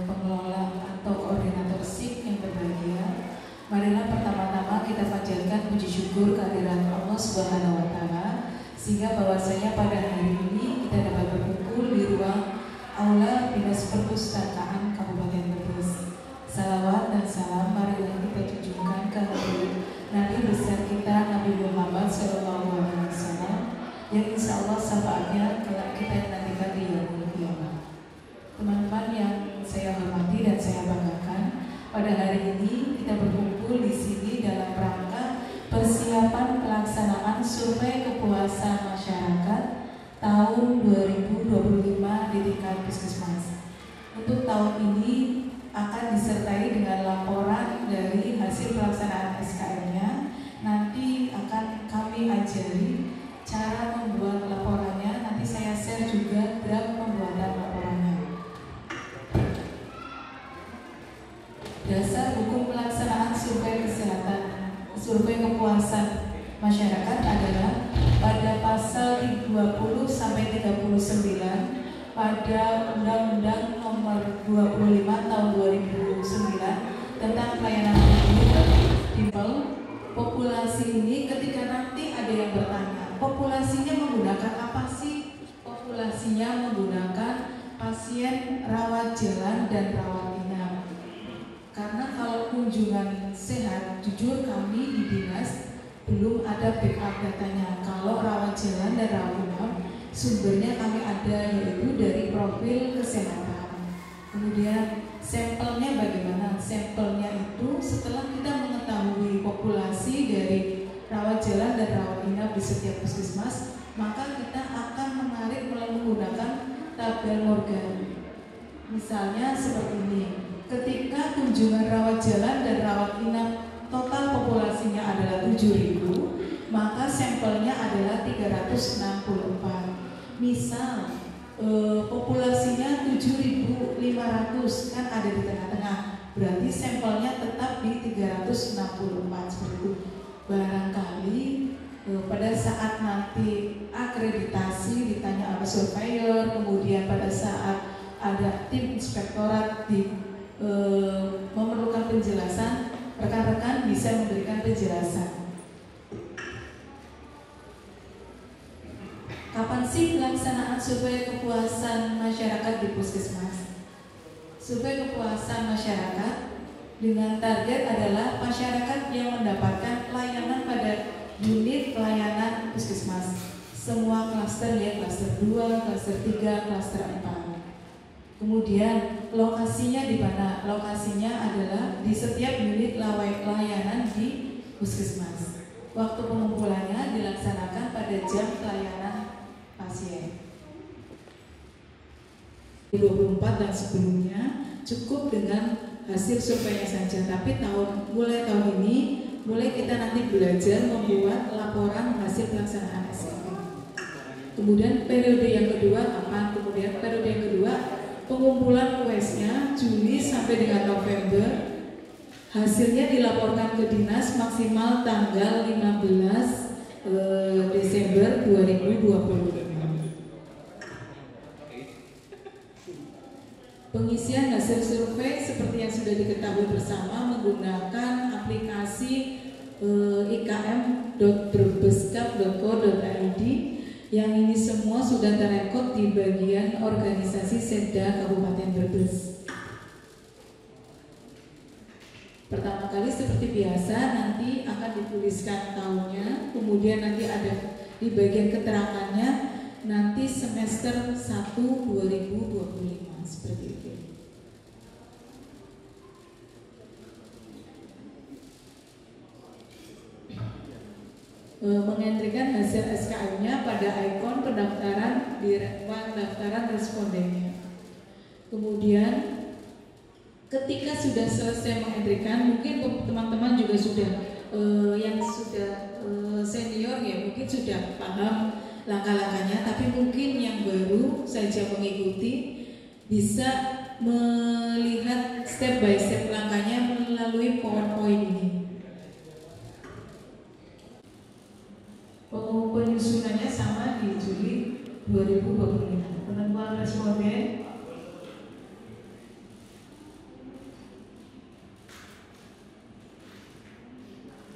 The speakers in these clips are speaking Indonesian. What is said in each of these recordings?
pengelola atau koordinator SIP yang berbahagia, marilah pertama-tama kita panjatkan puji syukur kehadiran Allah Subhanahu wa Ta'ala, sehingga bahwasanya pada hari ini kita dapat berkumpul di ruang Aula Dinas Perpustakaan Kabupaten Brebes. Salawat dan salam marilah kita junjungkan kehadirat Nabi besar kita Nabi Muhammad SAW, yang insya Allah syafaatnya kelak kita nantikan di yaumul qiyamah. Teman-teman yang saya hormati dan saya banggakan, pada hari ini kita berkumpul di sini dalam rangka persiapan pelaksanaan survei kepuasan masyarakat tahun 2025 di tingkat puskesmas. Untuk tahun ini akan disertai dengan laporan dari hasil pelaksanaan SKM-nya. Nanti akan kami ajari cara membuat laporannya. Nanti saya share juga draft pembuatan laporannya. Dasar hukum pelaksanaan survei kesehatan, survei kepuasan masyarakat adalah pada pasal 20 sampai 39 pada Undang-Undang Nomor 25 Tahun 2009 tentang pelayanan publik. Populasi ini, ketika nanti ada yang bertanya, populasinya menggunakan apa sih? Populasinya menggunakan pasien rawat jalan dan rawat inap. Karena kalau kunjungan sehat, jujur kami di dinas belum ada backup datanya. Kalau rawat jalan dan rawat inap, sumbernya kami ada, yaitu dari profil kesehatan. Kemudian sampelnya bagaimana? Sampelnya itu setelah kita mengetahui populasi dari rawat jalan dan rawat inap di setiap puskesmas, maka kita akan menarik menggunakan tabel Morgan. Misalnya seperti ini. Ketika kunjungan rawat jalan dan rawat inap total populasinya adalah 7.000, maka sampelnya adalah 364. Misal populasinya 7.500, kan ada di tengah-tengah, berarti sampelnya tetap di 364 seperti itu. Barangkali pada saat nanti akreditasi ditanya apa surveyor, kemudian pada saat ada tim inspektorat memerlukan penjelasan, rekan-rekan bisa memberikan penjelasan. Kapan sih pelaksanaan survei kepuasan masyarakat di puskesmas? Survei kepuasan masyarakat dengan target adalah masyarakat yang mendapatkan pelayanan pada unit pelayanan puskesmas. Semua klaster ya, klaster 2, klaster 3, klaster 4. Kemudian lokasinya di mana? Lokasinya adalah di setiap unit layanan di puskesmas. Waktu pengumpulannya dilaksanakan pada jam pelayanan pasien. 24 dan sebelumnya cukup dengan hasil surveinya saja. Tapi mulai tahun ini kita nanti belajar membuat laporan hasil pelaksanaan SKM. Kemudian periode yang kedua kapan? Kemudian periode yang kedua pengumpulan US-nya Juli sampai dengan November, hasilnya dilaporkan ke dinas maksimal tanggal 15 Desember 2020. Pengisian hasil survei seperti yang sudah diketahui bersama menggunakan aplikasi ikm.brebeskap.co.id. Yang ini semua sudah terekod di bagian organisasi Setda Kabupaten Brebes. Pertama kali seperti biasa nanti akan dituliskan tahunnya, kemudian nanti ada di bagian keterangannya nanti semester 1 2025 seperti itu. Mengentrikan hasil SKM-nya pada ikon pendaftaran di ruang daftaran respondennya. Kemudian ketika sudah selesai mengentrikan, mungkin teman-teman juga sudah yang sudah senior ya mungkin sudah paham langkah-langkahnya, tapi mungkin yang baru saja mengikuti bisa melihat step by step langkahnya melalui PowerPoint ini. Penyusunannya sama di Juli 2025. Penentuan responden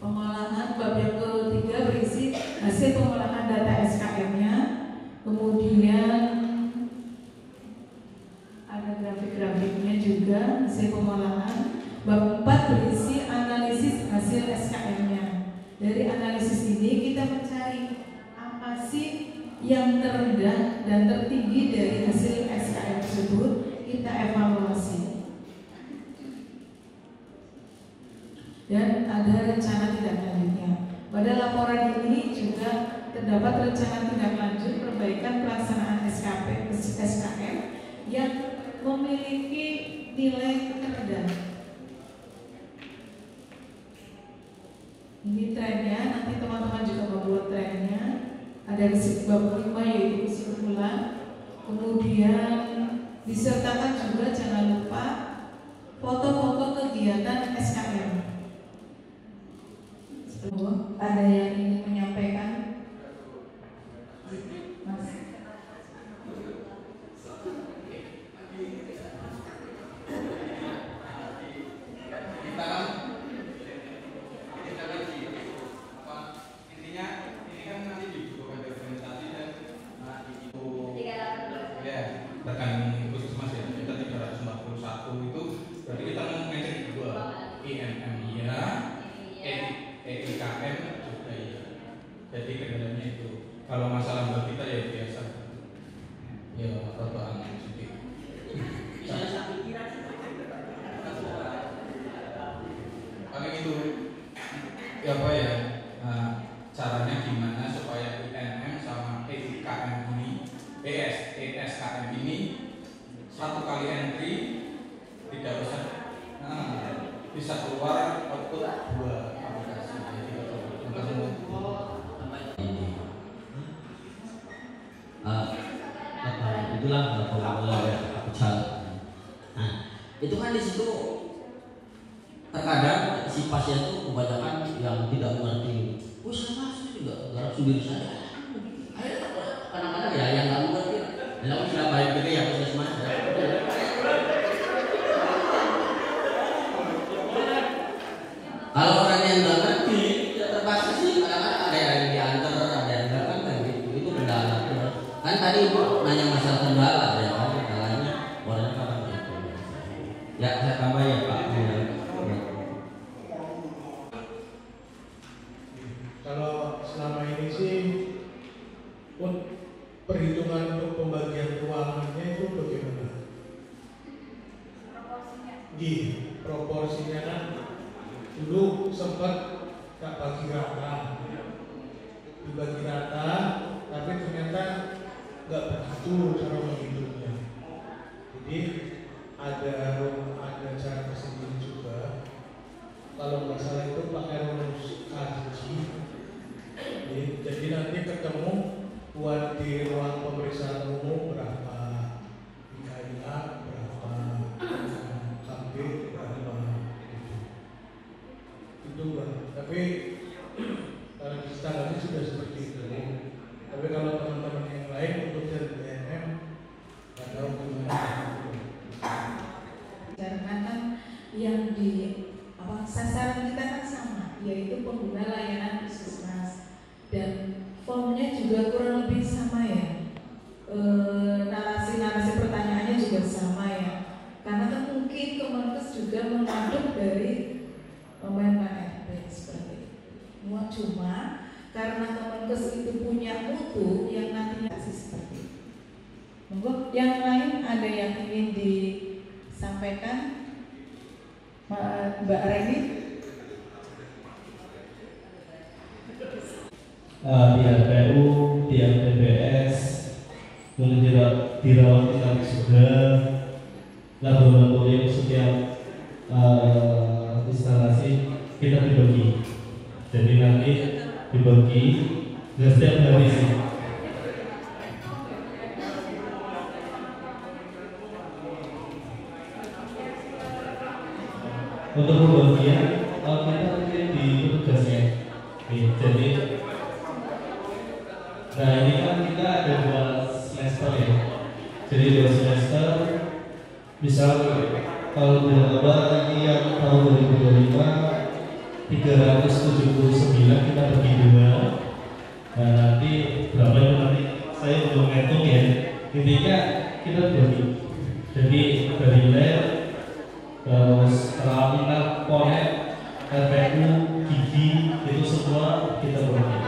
Pengolahan bab yang ketiga berisi hasil pengolahan data SKM-nya, kemudian ada grafik-grafiknya juga hasil pengolahan. Bab 4 berisi analisis hasil SKM-nya. Dari analisis ini kita mencari apa sih yang terendah dan tertinggi dari hasil SKM tersebut, kita evaluasi. Dan ada rencana tindak lanjutnya. Pada laporan ini juga terdapat rencana tindak lanjut perbaikan pelaksanaan SKM yang memiliki nilai terendah. Ini trennya, nanti teman-teman juga membuat trennya. Ada di bab 5 yaitu kesimpulan. Kemudian disertakan juga jangan lupa foto-foto kegiatan SKM. Ada yang ingin menyampaikan? Mas. Rekan khusus Mas ya, kita 341 itu berarti kita mau ngecek dua, IMM iya, EIKM juga iya. Jadi kendalanya itu. Kalau masalah buat kita ya biasa. Ya apa sedikit. Paling itu ya apa ya? Nah, caranya gimana supaya IMM sama EIKM ini SKM ini satu kali entry tidak usah bisa keluar output 2 aplikasi. Itulah formula capital. Nah, itu kan di situ terkadang si pasien itu kebanyakan yang tidak mengerti. Oh sama sih juga garap sendiri saja. Kadang-kadang ya yang nggak mengerti. Lalu sudah baik juga ya puskesmas. Kalau orang yang nggak ngerti, ya terpaksa sih kadang-kadang ada yang diantar, ada yang nggak kan gitu. Itu kendala. Kan tadi Ibu nanya masalah kendala ya kan, kendalanya orangnya kan begitu. Ya saya tambah ya Pak. Kalau selama ini sih perhitungan untuk pembagian keuangannya itu bagaimana? Proporsinya kan dulu sempat tak bagi rata, dibagi rata, tapi ternyata nggak begitu cara menghitungnya. Jadi ada cara tersendiri juga. Kalau nggak salah itu pakai rumus kaji. Jadi nanti ketemu buat di ruang pemeriksaan umum berapa, di KIA berapa, KB berapa, itu Bang. Tapi kalau di standarnya sudah seperti itu. Tapi kalau teman-teman yang lain untuk dari BNM nggak tahu gimana. Karena yang di sasaran kita kan sama, yaitu pengguna layanan puskesmas, dan formnya juga kurang lebih sama ya. Narasi pertanyaannya juga sama ya. Karena kan mungkin Kemenkes juga mengaduk dari KRP seperti itu. Cuma karena Kemenkes itu punya mutu yang nantinya seperti itu. Monggo, yang lain ada yang ingin disampaikan? Mbak Reni? Di RPU, di MTBS, kemudian dirawat inap juga, laboratorium setiap instalasi kita dibagi. Jadi nanti dibagi setiap hari sih. Untuk pembagian kita di petugasnya. Jadi nah ini kan kita ada 2 semester ya. Jadi 2 semester, misal kalau berapa lagi yang tahun 2025 379 kita bagi 2. Nah nanti berapa itu nanti saya belum ngitung ya. Intinya kita bagi. Jadi dari lab, terus rawat inap, konek, RPU, gigi itu semua kita bagi.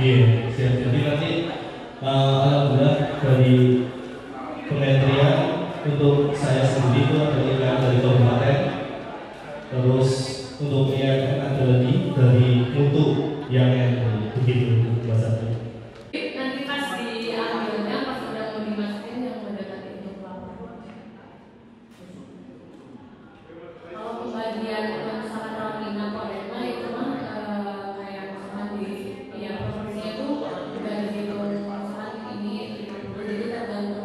Iya, siap. Jadi nanti alhamdulillah dari kementerian untuk saya sendiri itu ada dari kabupaten. Terus untuk yang ada lagi dari mutu yang begitu bahasa. Nanti pas diambilnya pas udah mau dimasukin yang mendekati untuk pelapor. Kalau pembagian misalkan rawat inap Polema itu mah kayak misalkan di ya proporsinya itu udah dihitung misalkan ini 50, jadi tergantung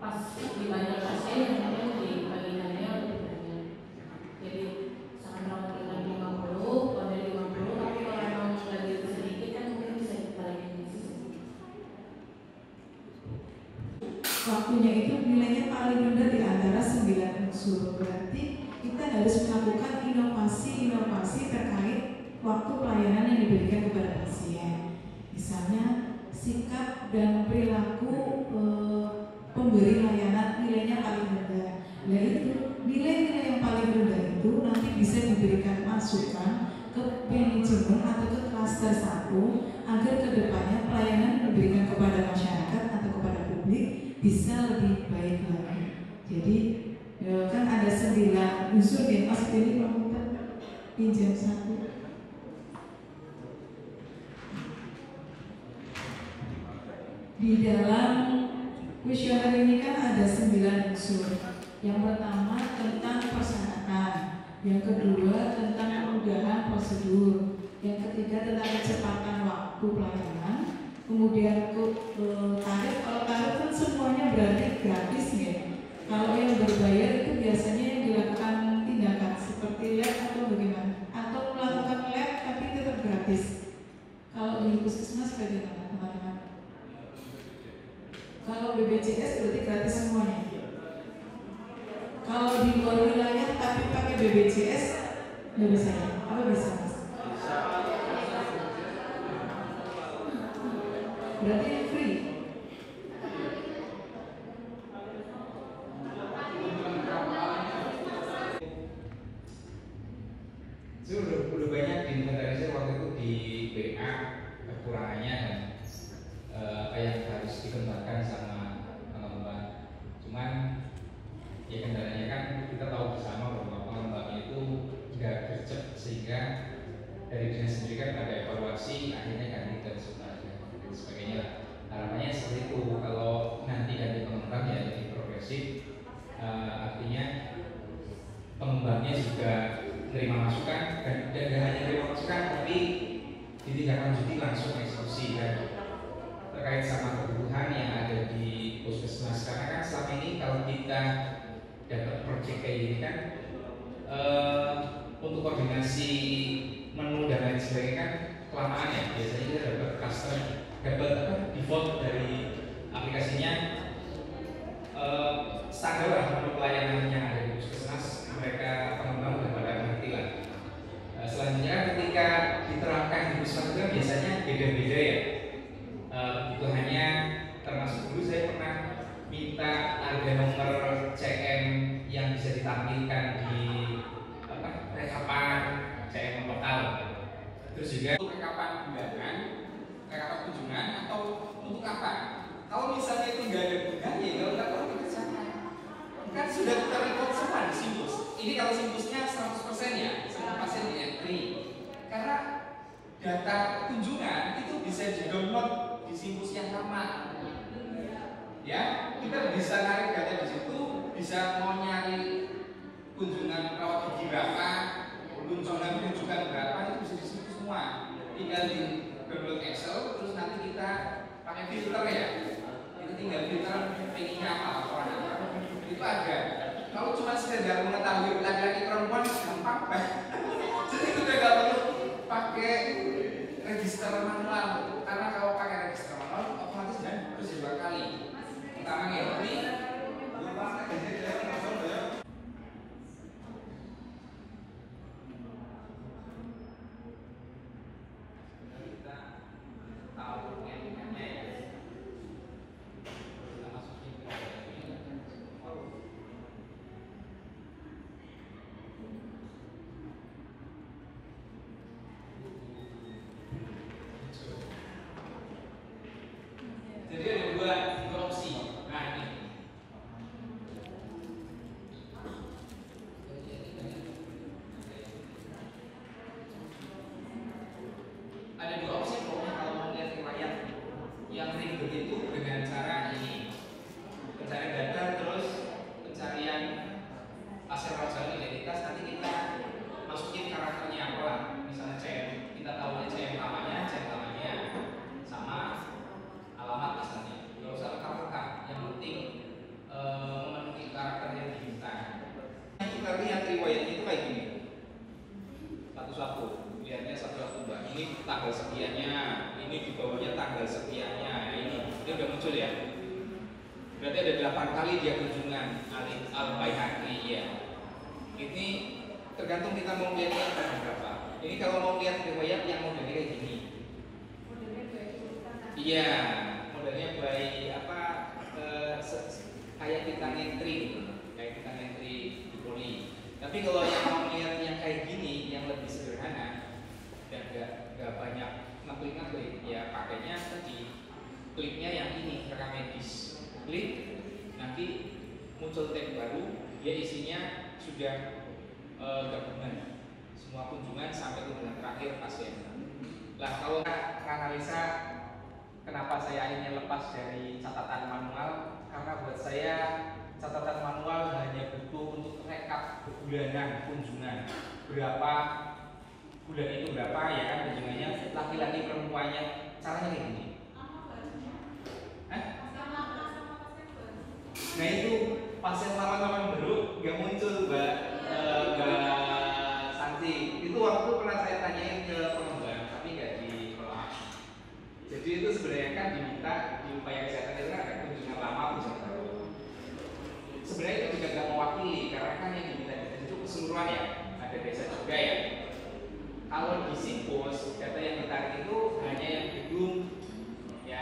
pas di banyak pasien yang dibagikannya lebih banyak. Jadi misalkan rawat inap 50, pada 50, tapi kalau emang lagi sedikit kan mungkin bisa dibalikin di sisi. Waktunya itu nilainya paling rendah di antara 9 unsur. Berarti kita harus melakukan inovasi terkait waktu pelayanan yang diberikan kepada pasien. Misalnya sikap dan perilaku pemberi layanan nilainya paling rendah. Nah itu nilai-nilai yang paling rendah itu nanti bisa diberikan masukan ke manajemen atau ke klaster 1 agar kedepannya pelayanan yang diberikan kepada masyarakat atau kepada publik bisa lebih baik lagi. Jadi kan ada 9 unsur ya, Mas ini komputer pinjam 1. Di dalam kuesioner ini kan ada 9 unsur. Yang pertama tentang persyaratan, yang kedua tentang kemudahan prosedur, yang ketiga tentang kecepatan waktu pelayanan, kemudian tarif. Kalau tarif kan semuanya berarti gratis ya. Kalau yang berbayar itu biasanya yang dilakukan tindakan seperti lab atau bagaimana, atau melakukan lab tapi tetap gratis. Kalau di puskesmas bagaimana teman-teman? Kalau BPJS berarti gratis semuanya. Kalau di luar wilayah tapi pakai BPJS nggak bisa ya? Apa bisa Mas? Berarti free. Udah banyak diinventarisir waktu itu di BA kekurangannya dan apa yang harus dikembangkan sama pengembang. Cuman ya kendalanya kan kita tahu bersama bahwa pengembangnya itu nggak gercep, sehingga dari dinas sendiri kan ada evaluasi, akhirnya ganti dan sebagainya. Harapannya seperti itu. Kalau nanti ganti pengembang ya lebih progresif, artinya pengembangnya juga menerima masukan dan gak hanya menerima masukan tapi ditindaklanjuti langsung eksekusi kan, terkait sama kebutuhan yang ada di puskesmas. Karena kan selama ini kalau kita dapat proyek kayak gini kan untuk koordinasi menu dan lain sebagainya kan kelamaan ya. Biasanya kita dapat custom, dapat default dari aplikasinya standar lah menu pelayanan yang ada di puskesmas. Mereka pengembang udah pada ngerti lah. Selanjutnya ketika diterapkan di puskesmas itu kan biasanya beda-beda ya. Kebutuhannya, termasuk dulu saya pernah minta ada nomor CM yang bisa ditampilkan di rekapan CM lokal. Terus juga untuk rekapan undangan, rekapan kunjungan atau untuk apa? Kalau misalnya itu nggak ada gunanya, nggak usah kalau dikerjakan. Kan sudah terrecord semua di Simpus. Ini kalau Simpusnya 100% ya, semua pasien di entry. Karena data kunjungan itu bisa di-download di Simpus yang lama. Ya, kita bisa narik data di situ, bisa mau nyari kunjungan rawat gigi berapa, kunjungan berapa, itu bisa di situ semua. Tinggal di download Excel, terus nanti kita pakai filter ya. Itu tinggal filter pengennya apa, laporan apa. Itu ada. Kalau cuma sekedar mengetahui laki-laki perempuan gampang banget. Jadi kita nggak perlu pakai register manual, karena kalau pakai register manual otomatis dan harus 2 kali. Pertama entry, kita lihat riwayatnya itu kayak gini. Satu-satu, lihatnya satu-satu mbak. Ini tanggal sekiannya, ini di bawahnya tanggal sekiannya. Ini udah muncul ya. Berarti ada 8 kali dia kunjungan Al-Baihaqi ya. Ini tergantung kita mau lihatnya tanggal berapa. Ini kalau mau lihat riwayat yang modelnya kayak gini. Iya, modelnya by apa? Kayak kita ngentri, kayak kita ngentri di poli. Tapi kalau yang mau lihat yang kayak gini, yang lebih sederhana dan gak banyak ngeklik-ngeklik, ya pakainya tadi kliknya yang ini rekam medis. Klik, nanti muncul tab baru, dia isinya sudah gabungan semua kunjungan sampai kunjungan terakhir pasien. Lah kalau analisa kenapa saya akhirnya lepas dari catatan manual, karena buat saya catatan manual hanya butuh untuk rekap bulanan kunjungan, berapa bulan itu berapa ya kan kunjungannya, laki-laki perempuannya, caranya kayak gini. Nah itu pasien lama-lama baru nggak muncul mbak Santi. Itu waktu pernah saya tanyain ke pengembang tapi nggak ditolak. Jadi itu sebenarnya kan diminta di upaya kesehatan itu kan ada kunjungan lama kunjungan baru. Sebenarnya itu juga nggak mewakili karena kan yang diminta itu keseluruhan ya, ada desa juga ya. Kalau di Sipos data yang ditarik itu hanya yang gedung ya